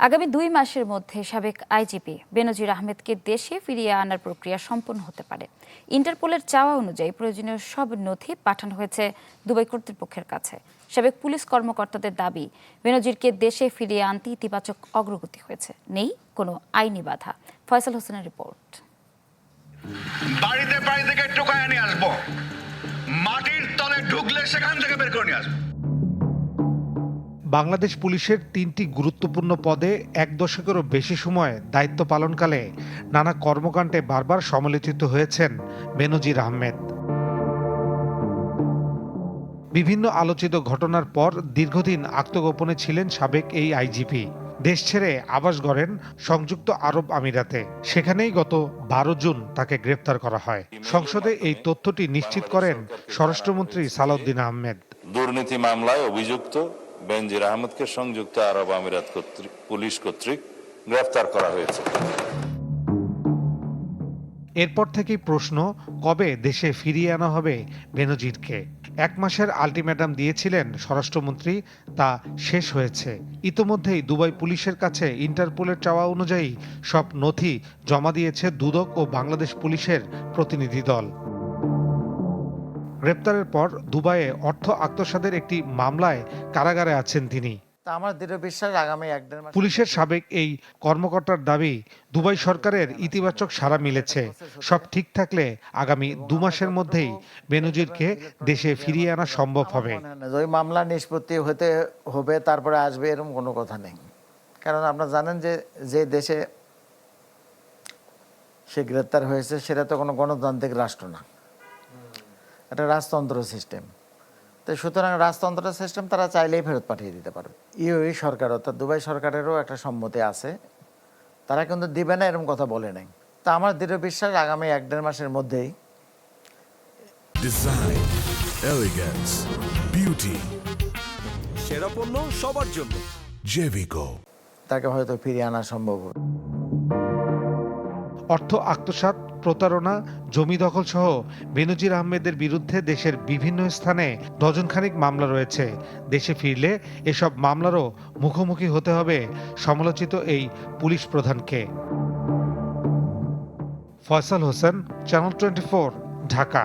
আগামী ২ মাসের মধ্যে সাবেক আইজিপি বেনজির আহমেদকে দেশে ফিরিয়ে আনার প্রক্রিয়া সম্পন্ন হতে পারে। ইন্টারপোলের চাওয়া অনুযায়ী প্রয়োজনীয় সব নথি পাঠানো হয়েছে দুবাই কর্তৃপক্ষের কাছে। সাবেক পুলিশ কর্মকর্তাদের দাবি, বেনজিরকে দেশে ফিরিয়ে আনতে ইতিবাচক অগ্রগতি হয়েছে, নেই কোনো আইনি বাধা। ফয়সাল হোসেনের রিপোর্ট। বাড়িতে বাড়ি থেকে টোকায় নিয়ে আসবো, মাটির তলে ঢুকলে সেখান থেকে বের করে নিয়ে আসবো। বাংলাদেশ পুলিশের ৩টি গুরুত্বপূর্ণ পদে ১ দশকেরও বেশি সময় দায়িত্ব পালনকালে নানা কর্মকাণ্ডে বারবার সমালোচিত হয়েছেন বেনজির আহমেদ। বিভিন্ন আলোচিত ঘটনার পর দীর্ঘদিন আত্মগোপনে ছিলেন সাবেক এই আইজিপি। দেশ ছেড়ে আবাস গড়েন সংযুক্ত আরব আমিরাতে। সেখানেই গত ১২ জুন তাকে গ্রেপ্তার করা হয়। সংসদে এই তথ্যটি নিশ্চিত করেন স্বরাষ্ট্রমন্ত্রী সালাউদ্দিন আহমেদ। দুর্নীতি মামলায় অভিযুক্ত বেনজির আহমেদকে সংযুক্ত আরব আমিরাত পুলিশ কর্তৃক গ্রেফতার করা হয়েছে। এরপর থেকেই প্রশ্ন, কবে দেশে ফিরিয়ে আনা হবে বেনজিরকে। ১ মাসের আলটিমেটাম দিয়েছিলেন স্বরাষ্ট্রমন্ত্রী, তা শেষ হয়েছে। ইতোমধ্যেই দুবাই পুলিশের কাছে ইন্টারপোলের চাওয়া অনুযায়ী সব নথি জমা দিয়েছে দুদক ও বাংলাদেশ পুলিশের প্রতিনিধি দল। গ্রেপ্তারের পর দুবাইয়ে অর্থ আত্মসাতের একটি মামলায় কারাগারে আছেন তিনি। আমার দৃঢ় বিশ্বাস আগামী ১-১.৫ মাস। পুলিশের সাবেক এই কর্মকর্তার দাবি, দুবাই সরকারের ইতিবাচক সাড়া মিলেছে। সব ঠিক থাকলে আগামী ২ মাসের মধ্যেই বেনজিরকে দেশে ফিরিয়ে আনা সম্ভব হবে। ওই মামলা নিষ্পত্তি হতে হবে, তারপরে আসবে, এরকম কোনো কথা নেই। কারণ আপনারা জানেন যে যে দেশে সে গ্রেপ্তার হয়েছে সেটা তো কোনো গণতান্ত্রিক রাষ্ট্র না, এটা রাজতন্ত্র সিস্টেম। তো সুতরাং রাজতন্ত্র সিস্টেম তারা চাইলেই ফেরত পাঠিয়ে দিতে পারবে। ইউএই সরকার অর্থাৎ দুবাই সরকারেরও একটা সম্মতি আছে, তারা কিন্তু দিবে না এরকম কথা বলে নাই। তা আমার দৃঢ় বিশ্বাস আগামী ১-১.৫ মাসের মধ্যেই ডিজাইন, এলিগেন্স, বিউটি, সেরা পণ্য সবার জন্য জেভিকো তাকে হয়তো ফিরিয়ে আনা সম্ভব হবে। অর্থ আত্মসাৎ, প্রতারণা, জমি দখল সহ বেনজির আহমেদের বিরুদ্ধে দেশের বিভিন্ন স্থানে ডজনখানিক মামলা রয়েছে। দেশে ফিরলে এসব মামলারও মুখোমুখি হতে হবে সমালোচিত এই পুলিশ প্রধানকে। ফয়সাল হোসেন, চ্যানেল 24, ঢাকা।